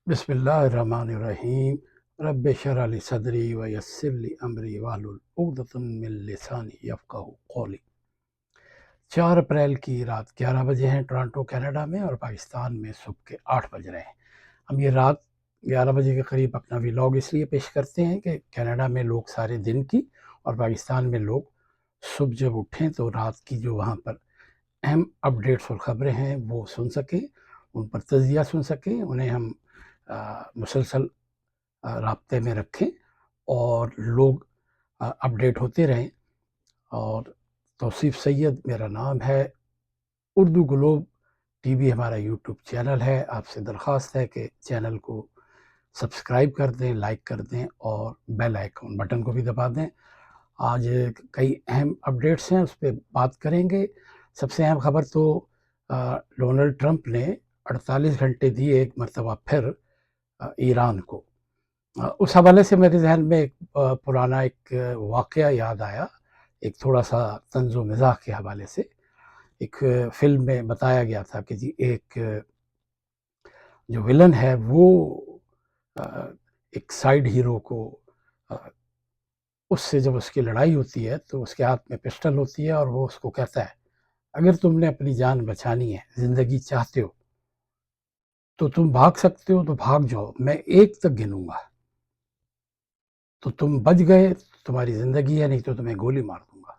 بسم اللہ الرحمن الرحیم رب اشرح لی صدری ویسر لی امری واحلل عقدۃ من لسانی یفقہوا قولی۔ 4 اپریل کی رات 11 بجے ہیں ٹورانٹو کینیڈا میں، اور پاکستان میں صبح کے 8 بج رہے ہیں۔ ہم یہ رات 11 بجے کے قریب اپنا ولاگ اس لیے پیش کرتے ہیں کہ کینیڈا میں لوگ سارے دن کی اور پاکستان میں لوگ صبح جب اٹھیں تو رات کی جو وہاں پر اہم اپڈیٹس اور خبریں ہیں وہ سن سکیں، ان پر تجزیہ سن سکیں، انہیں ہم مسلسل رابطے میں رکھیں اور لوگ اپڈیٹ ہوتے رہیں۔ اور توصیف سید میرا نام ہے، اردو گلوب ٹی وی ہمارا یوٹیوب چینل ہے۔ آپ سے درخواست ہے کہ چینل کو سبسکرائب کر دیں، لائک کر دیں اور بیل آئیکن بٹن کو بھی دبا دیں۔ آج کئی اہم اپڈیٹس ہیں، اس پہ بات کریں گے۔ سب سے اہم خبر تو ڈونلڈ ٹرمپ نے 48 گھنٹے دیے ایک مرتبہ پھر ایران کو۔ اس حوالے سے میرے ذہن میں ایک پرانا ایک واقعہ یاد آیا، ایک تھوڑا سا طنز و مزاح کے حوالے سے۔ ایک فلم میں بتایا گیا تھا کہ جی ایک جو ولن ہے وہ ایک سائیڈ ہیرو کو اس سے جب اس کی لڑائی ہوتی ہے تو اس کے ہاتھ میں پسٹل ہوتی ہے اور وہ اس کو کہتا ہے اگر تم نے اپنی جان بچانی ہے، زندگی چاہتے ہو تو تم بھاگ سکتے ہو تو بھاگ جاؤ، میں 1 تک گنوں گا، تو تم بچ گئے تمہاری زندگی ہے، نہیں تو تمہیں گولی مار دوں گا۔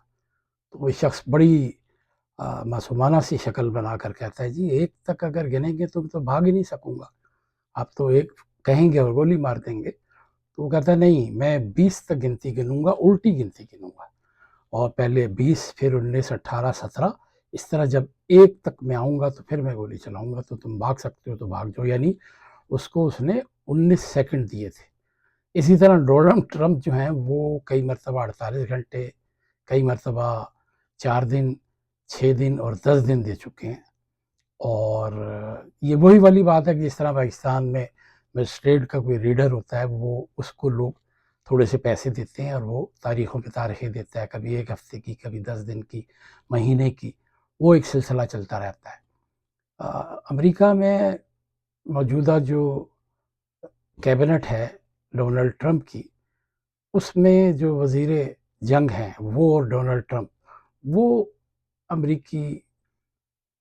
تو وہ شخص بڑی معصومانہ سی شکل بنا کر کہتا ہے جی 1 تک اگر گنیں گے تم تو بھاگ ہی نہیں سکوں گا، آپ تو 1 کہیں گے اور گولی مار دیں گے۔ تو وہ کہتا ہے نہیں، میں 20 تک گنتی گنوں گا، الٹی گنتی گنوں گا، اور پہلے 20 پھر 19 18 17، اس طرح جب 1 تک میں آؤں گا تو پھر میں گولی چلاؤں گا، تو تم بھاگ سکتے ہو تو بھاگ جاؤ۔ یعنی اس کو اس نے 19 سیکنڈ دیے تھے۔ اسی طرح ڈونلڈ ٹرمپ جو ہیں وہ کئی مرتبہ 48 گھنٹے، کئی مرتبہ 4 دن، 6 دن اور 10 دن دے چکے ہیں۔ اور یہ وہی والی بات ہے کہ جس طرح پاکستان میں مسٹریٹ کا کوئی ریڈر ہوتا ہے، وہ اس کو لوگ تھوڑے سے پیسے دیتے ہیں اور وہ تاریخوں پہ تاریخیں دیتا ہے، کبھی 1 ہفتے کی، کبھی 10 دن کی، مہینے کی، وہ ایک سلسلہ چلتا رہتا ہے۔ امریکہ میں موجودہ جو کیبنٹ ہے ڈونلڈ ٹرمپ کی، اس میں جو وزیر جنگ ہیں وہ اور ڈونلڈ ٹرمپ، وہ امریکی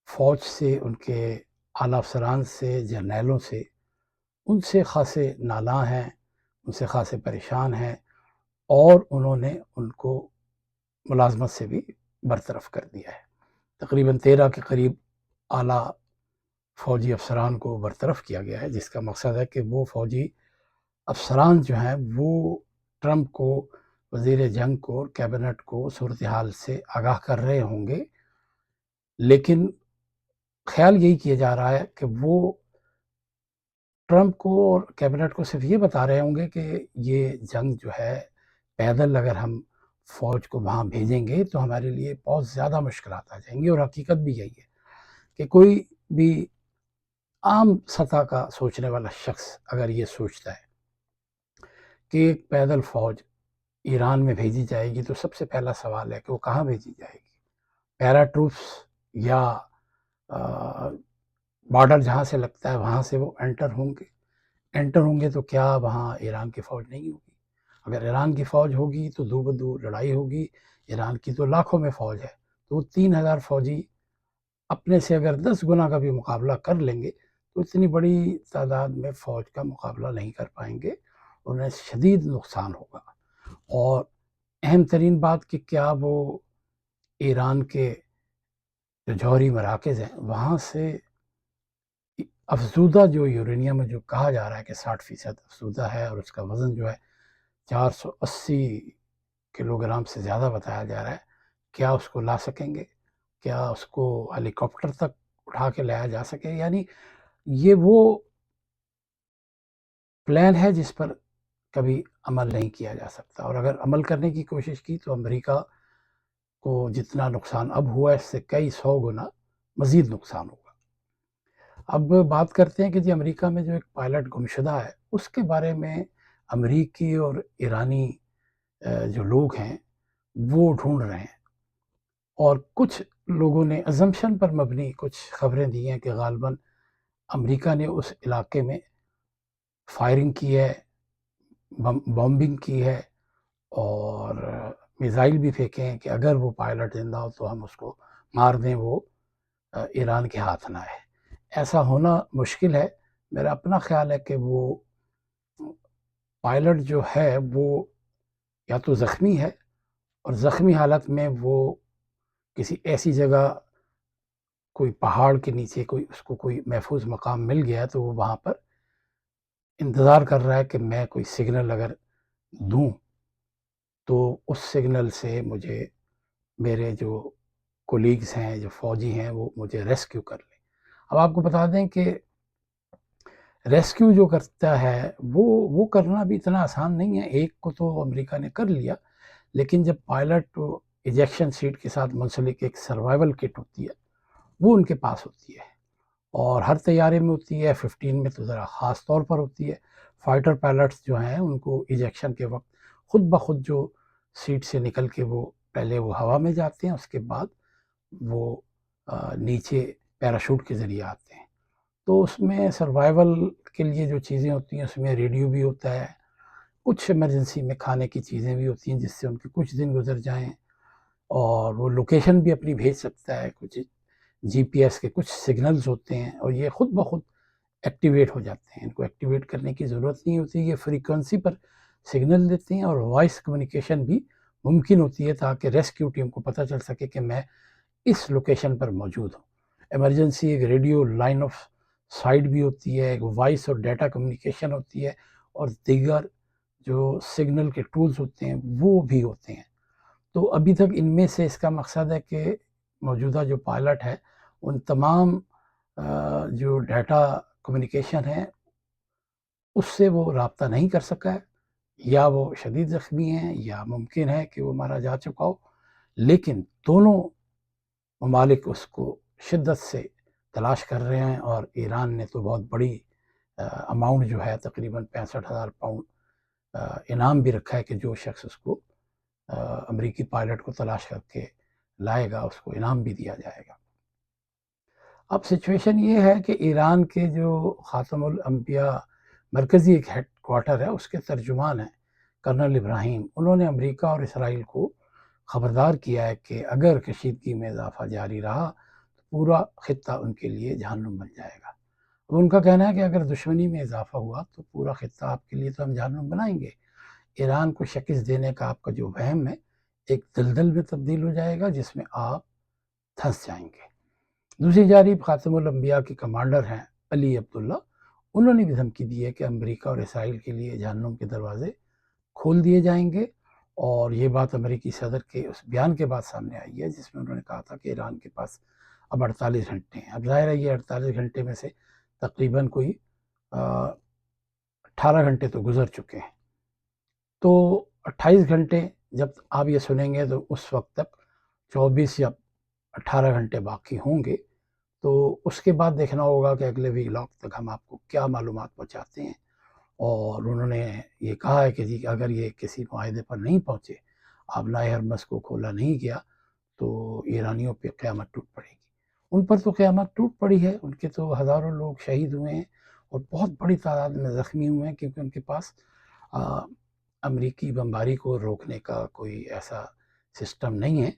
فوج سے، ان کے اعلیٰ افسران سے، جرنیلوں سے، ان سے خاصے نالاں ہیں، ان سے خاصے پریشان ہیں، اور انہوں نے ان کو ملازمت سے بھی برطرف کر دیا ہے۔ تقریباً 13 کے قریب اعلیٰ فوجی افسران کو برطرف کیا گیا ہے، جس کا مقصد ہے کہ وہ فوجی افسران جو ہیں وہ ٹرمپ کو، وزیر جنگ کو اور کیبنٹ کو صورتحال سے آگاہ کر رہے ہوں گے، لیکن خیال یہی کیا جا رہا ہے کہ وہ ٹرمپ کو اور کیبنٹ کو صرف یہ بتا رہے ہوں گے کہ یہ جنگ جو ہے، پیدل اگر ہم فوج کو وہاں بھیجیں گے تو ہمارے لیے بہت زیادہ مشکلات آ جائیں گی، اور حقیقت بھی یہی ہے کہ کوئی بھی عام سطح کا سوچنے والا شخص اگر یہ سوچتا ہے کہ ایک پیدل فوج ایران میں بھیجی جائے گی تو سب سے پہلا سوال ہے کہ وہ کہاں بھیجی جائے گی؟ پیرا ٹروپس یا بارڈر جہاں سے لگتا ہے وہاں سے وہ انٹر ہوں گے تو کیا وہاں ایران کی فوج نہیں ہوگی؟ اگر ایران کی فوج ہوگی تو دو بدو لڑائی ہوگی۔ ایران کی تو لاکھوں میں فوج ہے، تو 3000 فوجی اپنے سے اگر 10 گنا کا بھی مقابلہ کر لیں گے تو اتنی بڑی تعداد میں فوج کا مقابلہ نہیں کر پائیں گے، انہیں شدید نقصان ہوگا۔ اور اہم ترین بات کہ کیا وہ ایران کے جو جوہری مراکز ہیں وہاں سے افزودہ جو یورینیم جو کہا جا رہا ہے کہ 60% افزودہ ہے، اور اس کا وزن جو ہے 480 کلو گرام سے زیادہ بتایا جا رہا ہے، کیا اس کو لا سکیں گے؟ کیا اس کو ہیلی کاپٹر تک اٹھا کے لایا جا سکے؟ یعنی یہ وہ پلان ہے جس پر کبھی عمل نہیں کیا جا سکتا، اور اگر عمل کرنے کی کوشش کی تو امریکہ کو جتنا نقصان اب ہوا ہے اس سے کئی 100 گنا مزید نقصان ہوگا۔ اب بات کرتے ہیں کہ جی امریکہ میں جو ایک پائلٹ گمشدہ ہے، اس کے بارے میں امریکی اور ایرانی جو لوگ ہیں وہ ڈھونڈ رہے ہیں، اور کچھ لوگوں نے ازمپشن پر مبنی کچھ خبریں دی ہیں کہ غالباً امریکہ نے اس علاقے میں فائرنگ کی ہے، بمبنگ کی ہے، اور میزائل بھی پھینکے ہیں کہ اگر وہ پائلٹ زندہ ہو تو ہم اس کو مار دیں، وہ ایران کے ہاتھ نہ آئے۔ ایسا ہونا مشکل ہے۔ میرا اپنا خیال ہے کہ وہ پائلٹ جو ہے وہ یا تو زخمی ہے، اور زخمی حالت میں وہ کسی ایسی جگہ، کوئی پہاڑ کے نیچے اس کو کوئی محفوظ مقام مل گیا تو وہ وہاں پر انتظار کر رہا ہے کہ میں کوئی سگنل اگر دوں تو اس سگنل سے مجھے میرے جو کولیگز ہیں، جو فوجی ہیں، وہ مجھے ریسکیو کر لیں۔ اب آپ کو بتا دیں کہ ریسکیو جو کرتا ہے وہ کرنا بھی اتنا آسان نہیں ہے۔ ایک کو تو امریکہ نے کر لیا، لیکن جب پائلٹ ایجیکشن سیٹ کے ساتھ منسلک ایک سروائیول کٹ ہوتی ہے، وہ ان کے پاس ہوتی ہے، اور ہر طیارے میں ہوتی ہے، F-15 میں تو ذرا خاص طور پر ہوتی ہے۔ فائٹر پائلٹس جو ہیں ان کو ایجیکشن کے وقت خود بخود جو سیٹ سے نکل کے وہ پہلے وہ ہوا میں جاتے ہیں، اس کے بعد وہ نیچے پیراشوٹ کے ذریعے آتے ہیں۔ تو اس میں سروائیول کے لیے جو چیزیں ہوتی ہیں، اس میں ریڈیو بھی ہوتا ہے، کچھ ایمرجنسی میں کھانے کی چیزیں بھی ہوتی ہیں جس سے ان کے کچھ دن گزر جائیں، اور وہ لوکیشن بھی اپنی بھیج سکتا ہے، کچھ جی پی ایس کے کچھ سگنلز ہوتے ہیں، اور یہ خود بخود ایکٹیویٹ ہو جاتے ہیں۔ ان کو ایکٹیویٹ کرنے کی ضرورت نہیں ہوتی، یہ فریکوینسی پر سگنل دیتے ہیں، اور وائس کمیونیکیشن بھی ممکن ہوتی ہے تاکہ ریسکیو ٹیم کو پتہ چل سکے کہ میں اس لوکیشن پر موجود ہوں۔ ایمرجنسی ایک ریڈیو لائن آف سائٹ بھی ہوتی ہے، ایک وائس اور ڈیٹا کمیونیکیشن ہوتی ہے، اور دیگر جو سگنل کے ٹولز ہوتے ہیں وہ بھی ہوتے ہیں۔ تو ابھی تک ان میں سے اس کا مقصد ہے کہ موجودہ جو پائلٹ ہے ان تمام جو ڈیٹا کمیونیکیشن ہے اس سے وہ رابطہ نہیں کر سکا ہے، یا وہ شدید زخمی ہیں، یا ممکن ہے کہ وہ مارا جا چکا ہو، لیکن دونوں ممالک اس کو شدت سے تلاش کر رہے ہیں، اور ایران نے تو بہت بڑی اماؤنٹ جو ہے تقریباً 65,000 پاؤنڈ انعام بھی رکھا ہے کہ جو شخص اس کو امریکی پائلٹ کو تلاش کر کے لائے گا اس کو انعام بھی دیا جائے گا۔ اب سچویشن یہ ہے کہ ایران کے جو خاتم الانبیاء مرکزی ایک ہیڈ کوارٹر ہے، اس کے ترجمان ہیں کرنل ابراہیم، انہوں نے امریکہ اور اسرائیل کو خبردار کیا ہے کہ اگر کشیدگی میں اضافہ جاری رہا تو پورا خطہ ان کے لیے جہنم بن جائے گا۔ اب ان کا کہنا ہے کہ اگر دشمنی میں اضافہ ہوا تو پورا خطہ آپ کے لیے تو ہم جہنم بنائیں گے۔ ایران کو شکست دینے کا آپ کا جو وہم ہے ایک دلدل میں تبدیل ہو جائے گا جس میں آپ دھنس جائیں گے۔ دوسری جانب خاتم الانبیاء کے کمانڈر ہیں علی عبداللہ، انہوں نے بھی دھمکی دی ہے کہ امریکہ اور اسرائیل کے لیے جہنم کے دروازے کھول دیے جائیں گے، اور یہ بات امریکی صدر کے اس بیان کے بعد سامنے آئی ہے جس میں انہوں نے کہا تھا کہ ایران کے پاس اب 48 گھنٹے ہیں۔ اب ظاہر ہے یہ 48 گھنٹے میں سے تقریباً کوئی 18 گھنٹے تو گزر چکے ہیں، تو 28 گھنٹے جب آپ یہ سنیں گے تو اس وقت تک 24 یا 18 گھنٹے باقی ہوں گے، تو اس کے بعد دیکھنا ہوگا کہ اگلے وی لاگ تک ہم آپ کو کیا معلومات پہنچاتے ہیں۔ اور انہوں نے یہ کہا ہے کہ جی اگر یہ کسی معاہدے پر نہیں پہنچے، آبنائے ہرمز کو کھولا نہیں گیا، تو ایرانیوں پہ قیامت ٹوٹ پڑے گی۔ ان پر تو قیامت ٹوٹ پڑی ہے، ان کے تو ہزاروں لوگ شہید ہوئے ہیں اور بہت بڑی تعداد میں زخمی ہوئے ہیں، کیونکہ ان کے پاس امریکی بمباری کو روکنے کا کوئی ایسا سسٹم نہیں ہے۔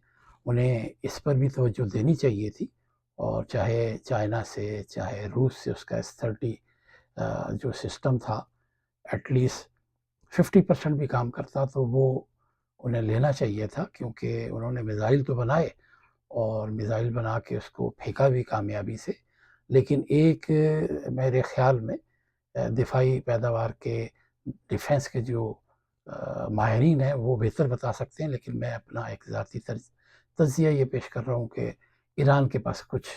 انہیں اس پر بھی توجہ دینی چاہیے تھی، اور چاہے چائنا سے چاہے روس سے اس کا S-30 جو سسٹم تھا ایٹ لیسٹ 50% بھی کام کرتا تو وہ انہیں لینا چاہیے تھا، کیونکہ انہوں نے میزائل تو بنائے اور میزائل بنا کے اس کو پھینکا بھی کامیابی سے، لیکن ایک میرے خیال میں دفاعی پیداوار کے ڈیفنس کے جو ماہرین ہیں وہ بہتر بتا سکتے ہیں، لیکن میں اپنا ایک ذاتی تجزیہ یہ پیش کر رہا ہوں کہ ایران کے پاس کچھ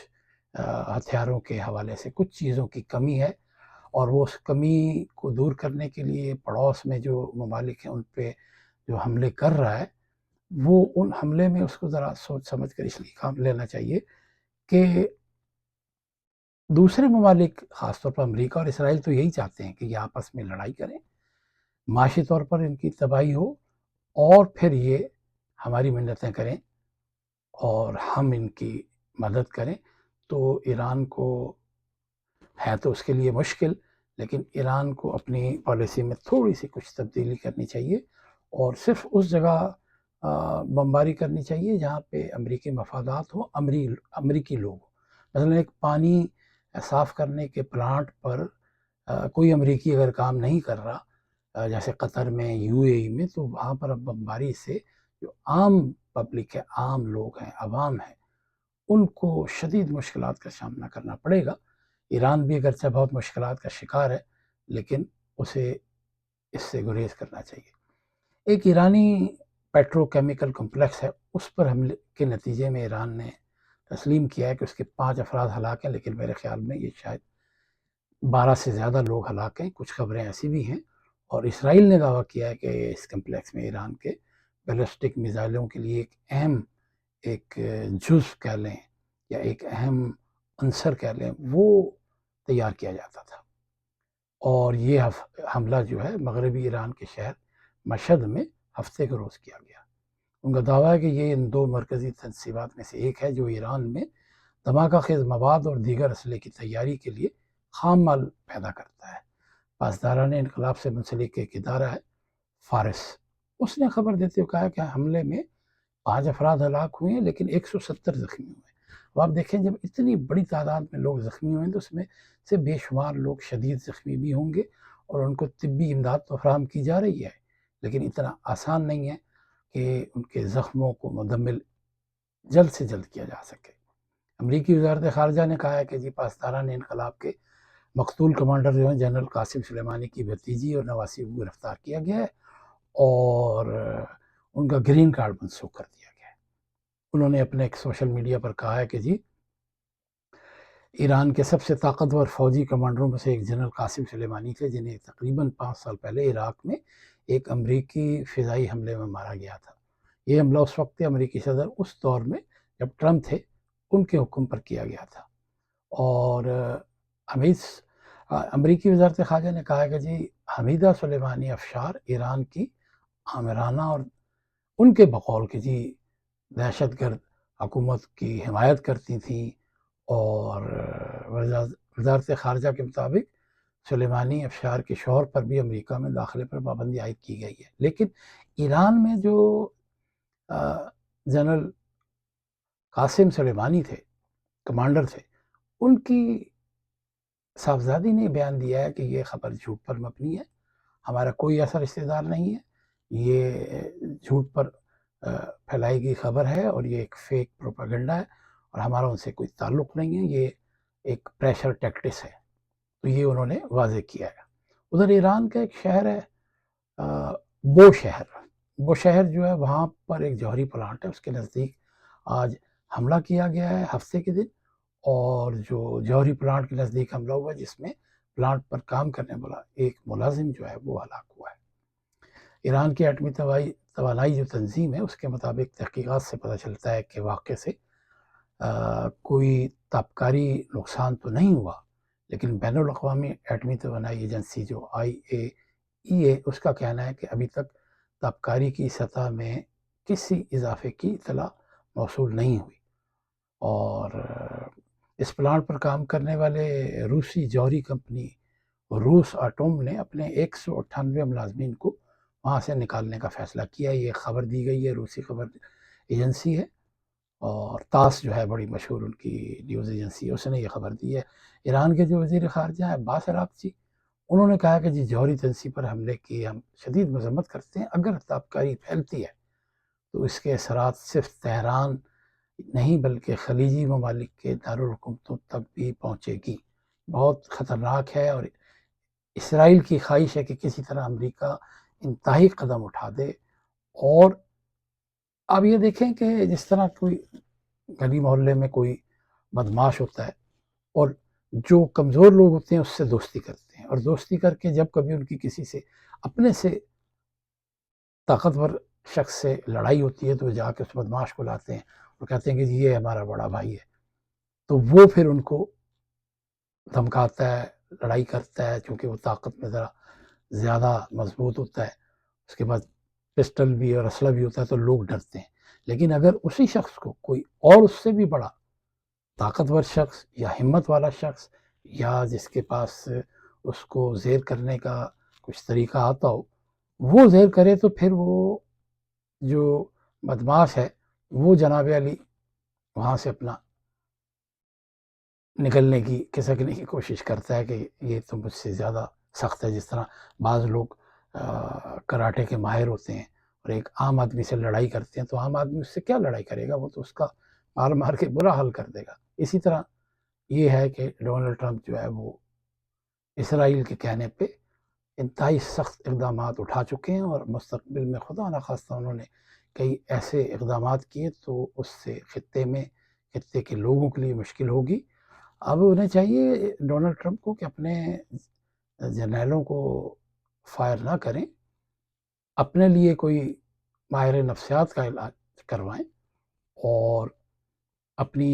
ہتھیاروں کے حوالے سے کچھ چیزوں کی کمی ہے، اور وہ اس کمی کو دور کرنے کے لیے پڑوس میں جو ممالک ہیں ان پہ جو حملے کر رہا ہے، وہ ان حملے میں اس کو ذرا سوچ سمجھ کر اس لیے کام لینا چاہیے کہ دوسرے ممالک خاص طور پر امریکہ اور اسرائیل تو یہی چاہتے ہیں کہ یہ آپس میں لڑائی کریں، معاشی طور پر ان کی تباہی ہو، اور پھر یہ ہماری منتیں کریں اور ہم ان کی مدد کریں۔ تو ایران کو ہے تو اس کے لیے مشکل، لیکن ایران کو اپنی پالیسی میں تھوڑی سی کچھ تبدیلی کرنی چاہیے اور صرف اس جگہ بمباری کرنی چاہیے جہاں پہ امریکی مفادات ہوں، امریکی لوگ ہوں۔ مثلا ایک پانی صاف کرنے کے پلانٹ پر کوئی امریکی اگر کام نہیں کر رہا، جیسے قطر میں، یو اے ای میں، تو وہاں پر اب بمباری سے جو عام پبلک ہے، عام لوگ ہیں، عوام ہیں، ان کو شدید مشکلات کا سامنا کرنا پڑے گا۔ ایران بھی اگرچہ بہت مشکلات کا شکار ہے، لیکن اسے اس سے گریز کرنا چاہیے۔ ایک ایرانی پیٹرو کیمیکل کمپلیکس ہے، اس پر حملے کے نتیجے میں ایران نے تسلیم کیا ہے کہ اس کے 5 افراد ہلاک ہیں، لیکن میرے خیال میں یہ شاید 12 سے زیادہ لوگ ہلاک ہیں۔ کچھ خبریں ایسی بھی ہیں، اور اسرائیل نے دعویٰ کیا ہے کہ اس کمپلیکس میں ایران کے بیلسٹک میزائلوں کے لیے ایک اہم جز کہہ لیں یا ایک اہم عنصر کہہ لیں، وہ تیار کیا جاتا تھا، اور یہ حملہ جو ہے مغربی ایران کے شہر مشہد میں ہفتے کے روز کیا گیا۔ ان کا دعویٰ ہے کہ یہ ان 2 مرکزی تنصیبات میں سے ایک ہے جو ایران میں دھماکہ خیز مواد اور دیگر اسلحے کی تیاری کے لیے خام مال پیدا کرتا ہے۔ پاسداران انقلاب سے منسلک ایک ادارہ ہے، فارس، اس نے خبر دیتے ہوئے کہا کہ حملے میں 5 افراد ہلاک ہوئے ہیں، لیکن 170 زخمی ہوئے ہیں۔ اب آپ دیکھیں جب اتنی بڑی تعداد میں لوگ زخمی ہوئے ہیں تو اس میں سے بے شمار لوگ شدید زخمی بھی ہوں گے، اور ان کو طبی امداد تو فراہم کی جا رہی ہے، لیکن اتنا آسان نہیں ہے کہ ان کے زخموں کو مکمل جلد سے جلد کیا جا سکے۔ امریکی وزارت خارجہ نے کہا ہے کہ پاسداران انقلاب کے مقتول کمانڈر جو ہیں جنرل قاسم سلیمانی کی بھتیجی اور نواسی کو گرفتار کیا گیا ہے اور ان کا گرین کارڈ منسوخ کر دیا گیا ہے۔ انہوں نے اپنے ایک سوشل میڈیا پر کہا ہے کہ ایران کے سب سے طاقتور فوجی کمانڈروں میں سے ایک جنرل قاسم سلیمانی تھے، جنہیں تقریباً 5 سال پہلے عراق میں ایک امریکی فضائی حملے میں مارا گیا تھا۔ یہ حملہ اس وقت امریکی صدر اس دور میں جب ٹرمپ تھے، ان کے حکم پر کیا گیا تھا۔ اور امریکی وزارت خارجہ نے کہا کہ حمیدہ سلیمانی افشار ایران کی آمرانہ اور ان کے بقول کہ دہشت گرد حکومت کی حمایت کرتی تھیں، اور وزارت خارجہ کے مطابق سلیمانی افشار کے شوہر پر بھی امریکہ میں داخلے پر پابندی عائد کی گئی ہے۔ لیکن ایران میں جو جنرل قاسم سلیمانی تھے، کمانڈر تھے، ان کی صاحبزادی نے بیان دیا ہے کہ یہ خبر جھوٹ پر مبنی ہے، ہمارا کوئی ایسا رشتہ دار نہیں ہے، یہ جھوٹ پر پھیلائی گئی خبر ہے، اور یہ ایک فیک پروپیگنڈا ہے، اور ہمارا ان سے کوئی تعلق نہیں ہے، یہ ایک پریشر ٹیکٹس ہے۔ تو یہ انہوں نے واضح کیا ہے۔ ادھر ایران کا ایک شہر ہے بو شہر جو ہے، وہاں پر ایک جوہری پلانٹ ہے، اس کے نزدیک آج حملہ کیا گیا ہے ہفتے کے دن، اور جو جوہری پلانٹ کے نزدیک حملہ ہوا جس میں پلانٹ پر کام کرنے والا ایک ملازم جو ہے وہ ہلاک ہوا ہے۔ ایران کی ایٹمی توانائی جو تنظیم ہے، اس کے مطابق تحقیقات سے پتہ چلتا ہے کہ واقعے سے کوئی تابکاری نقصان تو نہیں ہوا، لیکن بین الاقوامی ایٹمی توانائی ایجنسی جو IAEA، اس کا کہنا ہے کہ ابھی تک تابکاری کی سطح میں کسی اضافے کی اطلاع موصول نہیں ہوئی، اور اس پلانٹ پر کام کرنے والے روسی جوہری کمپنی روس آٹوم نے اپنے 198 ملازمین کو وہاں سے نکالنے کا فیصلہ کیا۔ یہ خبر دی گئی ہے، روسی خبر ایجنسی ہے، اور تاس جو ہے بڑی مشہور ان کی نیوز ایجنسی ہے، اس نے یہ خبر دی ہے۔ ایران کے جو وزیر خارجہ ہیں عباس عراقچی، انہوں نے کہا کہ جوہری ایجنسی پر حملے کی ہم شدید مذمت کرتے ہیں۔ اگر تابکاری پھیلتی ہے تو اس کے اثرات صرف تہران نہیں بلکہ خلیجی ممالک کے دارالحکومتوں تک بھی پہنچے گی، بہت خطرناک ہے، اور اسرائیل کی خواہش ہے کہ کسی طرح امریکہ انتہائی قدم اٹھا دے۔ اور اب یہ دیکھیں کہ جس طرح کوئی گلی محلے میں کوئی بدماش ہوتا ہے، اور جو کمزور لوگ ہوتے ہیں اس سے دوستی کرتے ہیں، اور دوستی کر کے جب کبھی ان کی کسی سے اپنے سے طاقتور شخص سے لڑائی ہوتی ہے تو جا کے اس بدماش کو لاتے ہیں اور کہتے ہیں کہ یہ ہمارا بڑا بھائی ہے، تو وہ پھر ان کو دھمکاتا ہے، لڑائی کرتا ہے، چونکہ وہ طاقت میں ذرا زیادہ مضبوط ہوتا ہے، اس کے بعد پسٹل بھی اور اسلحہ بھی ہوتا ہے، تو لوگ ڈرتے ہیں۔ لیکن اگر اسی شخص کو کوئی اور اس سے بھی بڑا طاقتور شخص یا ہمت والا شخص، یا جس کے پاس اس کو زیر کرنے کا کچھ طریقہ آتا ہو وہ زیر کرے، تو پھر وہ جو بدماش ہے وہ جناب علی وہاں سے اپنا نکلنے کی کھسکنے کی کوشش کرتا ہے کہ یہ تو مجھ سے زیادہ سخت ہے. جس طرح بعض لوگ کراٹے کے ماہر ہوتے ہیں اور ایک عام آدمی سے لڑائی کرتے ہیں، تو عام آدمی اس سے کیا لڑائی کرے گا، وہ تو اس کا مار مار کے برا حال کر دے گا. اسی طرح یہ ہے کہ ڈونلڈ ٹرمپ جو ہے وہ اسرائیل کے کہنے پہ انتہائی سخت اقدامات اٹھا چکے ہیں، اور مستقبل میں خدا نخواستہ انہوں نے کئی ایسے اقدامات کیے تو اس سے خطے کے لوگوں کے لیے مشکل ہوگی. اب انہیں چاہیے ڈونلڈ ٹرمپ کو کہ اپنے جرنیلوں کو فائر نہ کریں، اپنے لیے کوئی ماہر نفسیات کا علاج کروائیں اور اپنی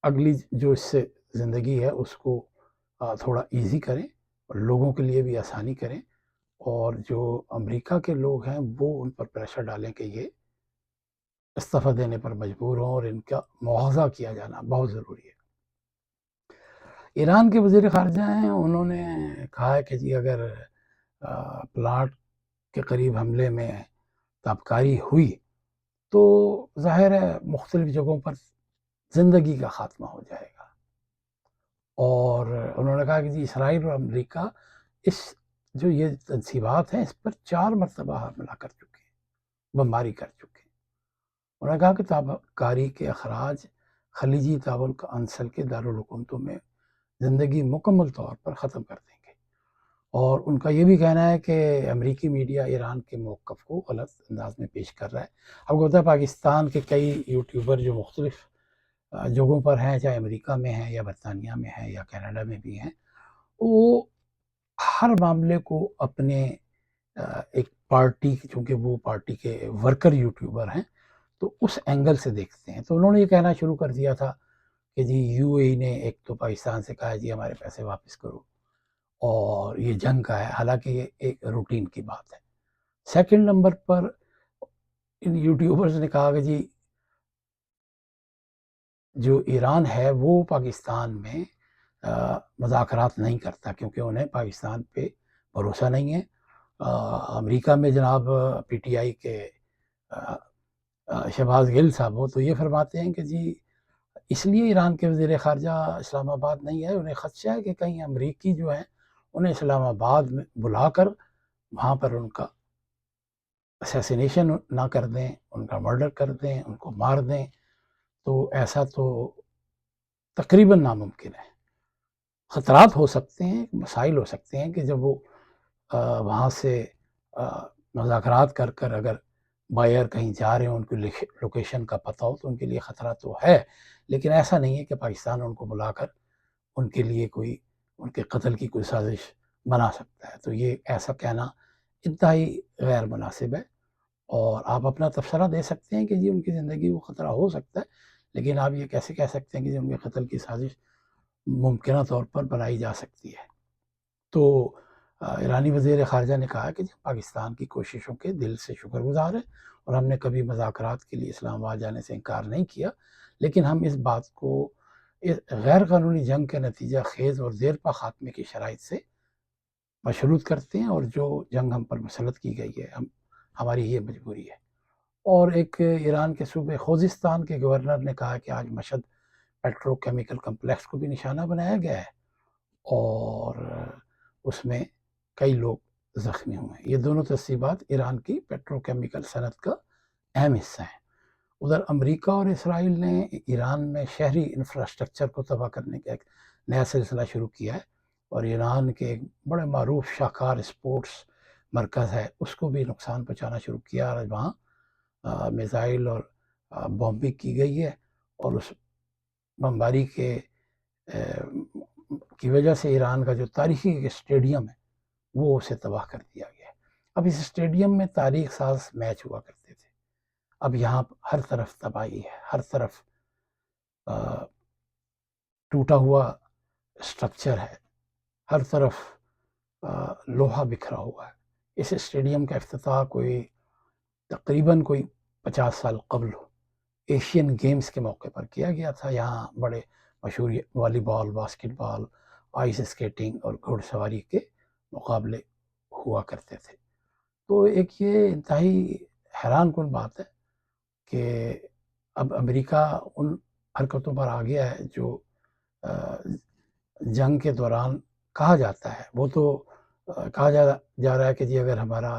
اگلی جو اس سے زندگی ہے اس کو تھوڑا ایزی کریں اور لوگوں کے لیے بھی آسانی کریں، اور جو امریکہ کے لوگ ہیں وہ ان پر پریشر ڈالیں کہ یہ استعفیٰ دینے پر مجبور ہوں، اور ان کا مواخذہ کیا جانا بہت ضروری ہے. ایران کے وزیر خارجہ ہیں، انہوں نے کہا ہے کہ جی اگر پلانٹ کے قریب حملے میں تابکاری ہوئی تو ظاہر ہے مختلف جگہوں پر زندگی کا خاتمہ ہو جائے گا. اور انہوں نے کہا کہ جی اسرائیل اور امریکہ اس جو یہ تنصیبات ہیں اس پر 4 مرتبہ حملہ کر چکے ہیں، بمباری کر چکے ہیں. انہوں نے کہا کہ تابکاری کے اخراج خلیجی تعاون کونسل کے دارالحکومتوں میں زندگی مکمل طور پر ختم کر دیں گے. اور ان کا یہ بھی کہنا ہے کہ امریکی میڈیا ایران کے موقف کو غلط انداز میں پیش کر رہا ہے. اب ہوتا ہے پاکستان کے کئی یوٹیوبر جو مختلف جگہوں پر ہیں، چاہے امریکہ میں ہیں یا برطانیہ میں ہیں یا کینیڈا میں بھی ہیں، وہ ہر معاملے کو اپنے ایک پارٹی، چونکہ وہ پارٹی کے ورکر یوٹیوبر ہیں تو اس اینگل سے دیکھتے ہیں. تو انہوں نے یہ کہنا شروع کر دیا تھا کہ جی یو اے ای نے ایک تو پاکستان سے کہا جی ہمارے پیسے واپس کرو، اور یہ جنگ کا ہے، حالانکہ یہ ایک روٹین کی بات ہے. سیکنڈ نمبر پر ان یوٹیوبرز نے کہا کہ جی جو ایران ہے وہ پاکستان میں مذاکرات نہیں کرتا کیونکہ انہیں پاکستان پہ بھروسہ نہیں ہے. امریکہ میں جناب پی ٹی آئی کے شہباز گل صاحب وہ تو یہ فرماتے ہیں کہ جی اس لیے ایران کے وزیر خارجہ اسلام آباد نہیں ہے، انہیں خدشہ ہے کہ کہیں امریکی جو ہیں انہیں اسلام آباد میں بلا کر وہاں پر ان کا اسیسینیشن نہ کر دیں، ان کا مرڈر کر دیں، ان کو مار دیں. تو ایسا تو تقریباً ناممکن ہے. خطرات ہو سکتے ہیں، مسائل ہو سکتے ہیں کہ جب وہ وہاں سے مذاکرات کر کر اگر بائر کہیں جا رہے ہیں، ان کی لوکیشن کا پتہ ہو تو ان کے لیے خطرہ تو ہے، لیکن ایسا نہیں ہے کہ پاکستان ان کو بلا کر ان کے لیے کوئی ان کے قتل کی کوئی سازش بنا سکتا ہے. تو یہ ایسا کہنا انتہائی غیر مناسب ہے، اور آپ اپنا تبصرہ دے سکتے ہیں کہ جی ان کی زندگی کو خطرہ ہو سکتا ہے، لیکن آپ یہ کیسے کہہ سکتے ہیں کہ جی ان کے قتل کی سازش ممکنہ طور پر بنائی جا سکتی ہے. تو ایرانی وزیر خارجہ نے کہا کہ جی پاکستان کی کوششوں کے دل سے شکر گزار ہیں، اور ہم نے کبھی مذاکرات کے لیے اسلام آباد جانے سے انکار نہیں کیا، لیکن ہم اس بات کو غیر قانونی جنگ کے نتیجہ خیز اور زیر پا خاتمے کی شرائط سے مشروط کرتے ہیں، اور جو جنگ ہم پر مسلط کی گئی ہے ہماری یہ مجبوری ہے. اور ایک ایران کے صوبے خوزستان کے گورنر نے کہا کہ آج مشہد پیٹرو کیمیکل کمپلیکس کو بھی نشانہ بنایا گیا ہے اور اس میں کئی لوگ زخمی ہوئے ہیں. یہ دونوں تسریبات ایران کی پیٹرو کیمیکل صنعت کا اہم حصہ ہیں. ادھر امریکہ اور اسرائیل نے ایران میں شہری انفراسٹرکچر کو تباہ کرنے کا ایک نیا سلسلہ شروع کیا ہے، اور ایران کے ایک بڑے معروف شاہکار اسپورٹس مرکز ہے اس کو بھی نقصان پہنچانا شروع کیا، اور وہاں میزائل اور بمبنگ کی گئی ہے، اور اس بمباری کی وجہ سے ایران کا جو تاریخی اسٹیڈیم ہے وہ اسے تباہ کر دیا گیا ہے. اب اس اسٹیڈیم میں تاریخ ساز میچ ہوا کرتے تھے، اب یہاں ہر طرف تباہی ہے، ہر طرف ٹوٹا ہوا اسٹرکچر ہے، ہر طرف لوہا بکھرا ہوا ہے. اس اسٹیڈیم کا افتتاح تقریباً 50 سال قبل ایشین گیمز کے موقع پر کیا گیا تھا. یہاں بڑے مشہور والی بال، باسکٹ بال آئس اسکیٹنگ اور گھوڑ سواری کے مقابلے ہوا کرتے تھے۔ تو ایک یہ انتہائی حیران کن بات ہے کہ اب امریکہ ان حرکتوں پر آ گیا ہے جو جنگ کے دوران کہا جاتا ہے، وہ تو کہا جا رہا ہے کہ جی اگر ہمارا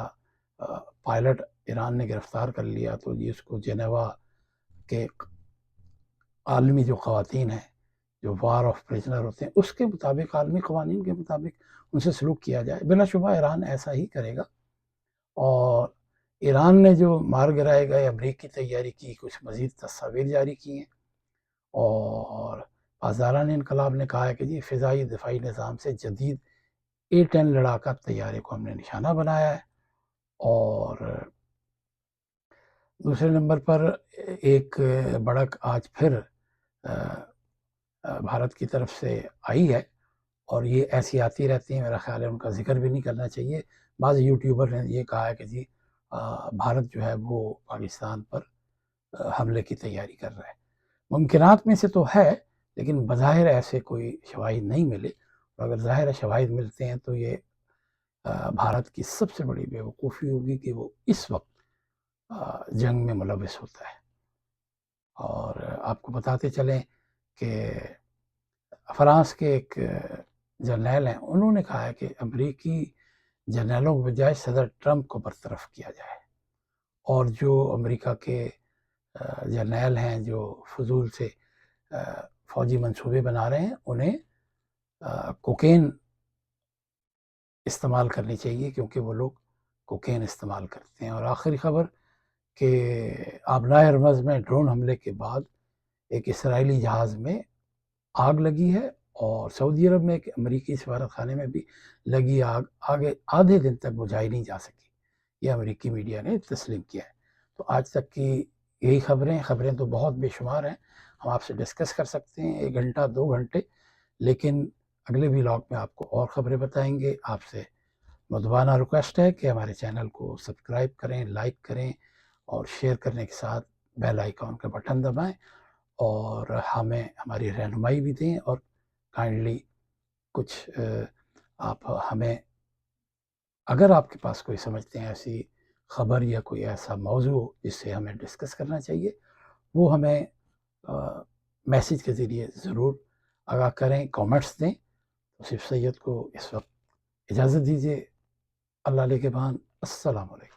پائلٹ ایران نے گرفتار کر لیا تو جی اس کو جنیوا کے عالمی جو خواتین ہیں جو وار آف پریزنر ہوتے ہیں اس کے مطابق، عالمی قوانین کے مطابق ان سے سلوک کیا جائے۔ بلا شبہ ایران ایسا ہی کرے گا، اور ایران نے جو مار گرائے گئے امریکی تیاری کی کچھ مزید تصاویر جاری کی ہیں، اور پاسداران انقلاب نے کہا ہے کہ جی فضائی دفاعی نظام سے جدید A-10 لڑاکا طیارے کو ہم نے نشانہ بنایا ہے۔ اور دوسرے نمبر پر ایک بڑک آج پھر بھارت کی طرف سے آئی ہے، اور یہ ایسی آتی رہتی ہیں، میرا خیال ہے ان کا ذکر بھی نہیں کرنا چاہیے۔ بعض یوٹیوبر نے یہ کہا ہے کہ جی بھارت جو ہے وہ پاکستان پر حملے کی تیاری کر رہا ہے۔ ممکنات میں سے تو ہے، لیکن بظاہر ایسے کوئی شواہد نہیں ملے، اور اگر ظاہر شواہد ملتے ہیں تو یہ بھارت کی سب سے بڑی بیوقوفی ہوگی کہ وہ اس وقت جنگ میں ملوث ہوتا ہے۔ اور آپ کو بتاتے چلیں کہ فرانس کے ایک جرنیل ہیں، انہوں نے کہا ہے کہ امریکی جرنیلوں کے بجائے صدر ٹرمپ کو برطرف کیا جائے، اور جو امریکہ کے جرنیل ہیں جو فضول سے فوجی منصوبے بنا رہے ہیں انہیں کوکین استعمال کرنی چاہیے، کیونکہ وہ لوگ کوکین استعمال کرتے ہیں۔ اور آخری خبر کہ آبنائے ہرمز میں ڈرون حملے کے بعد ایک اسرائیلی جہاز میں آگ لگی ہے، اور سعودی عرب میں ایک امریکی سفارت خانے میں بھی لگی آگ آگے آدھے دن تک بجھائی نہیں جا سکی، یہ امریکی میڈیا نے تسلیم کیا ہے۔ تو آج تک کی یہی خبریں تو بہت بے شمار ہیں، ہم آپ سے ڈسکس کر سکتے ہیں 1 گھنٹہ 2 گھنٹے، لیکن اگلے ولاگ میں آپ کو اور خبریں بتائیں گے۔ آپ سے مدبانہ ریکویسٹ ہے کہ ہمارے چینل کو سبسکرائب کریں، لائک کریں، اور شیئر کرنے کے ساتھ بیل آئیکن کا بٹن دبائیں، اور ہمیں ہماری رہنمائی بھی دیں، اور کائنڈلی کچھ آپ ہمیں، اگر آپ کے پاس کوئی سمجھتے ہیں ایسی خبر یا کوئی ایسا موضوع جس سے ہمیں ڈسکس کرنا چاہیے، وہ ہمیں میسیج کے ذریعے ضرور آگاہ کریں، کامنٹس دیں۔ صرف سید کو اس وقت اجازت دیجیے، اللہ نگہبان، السلام علیکم۔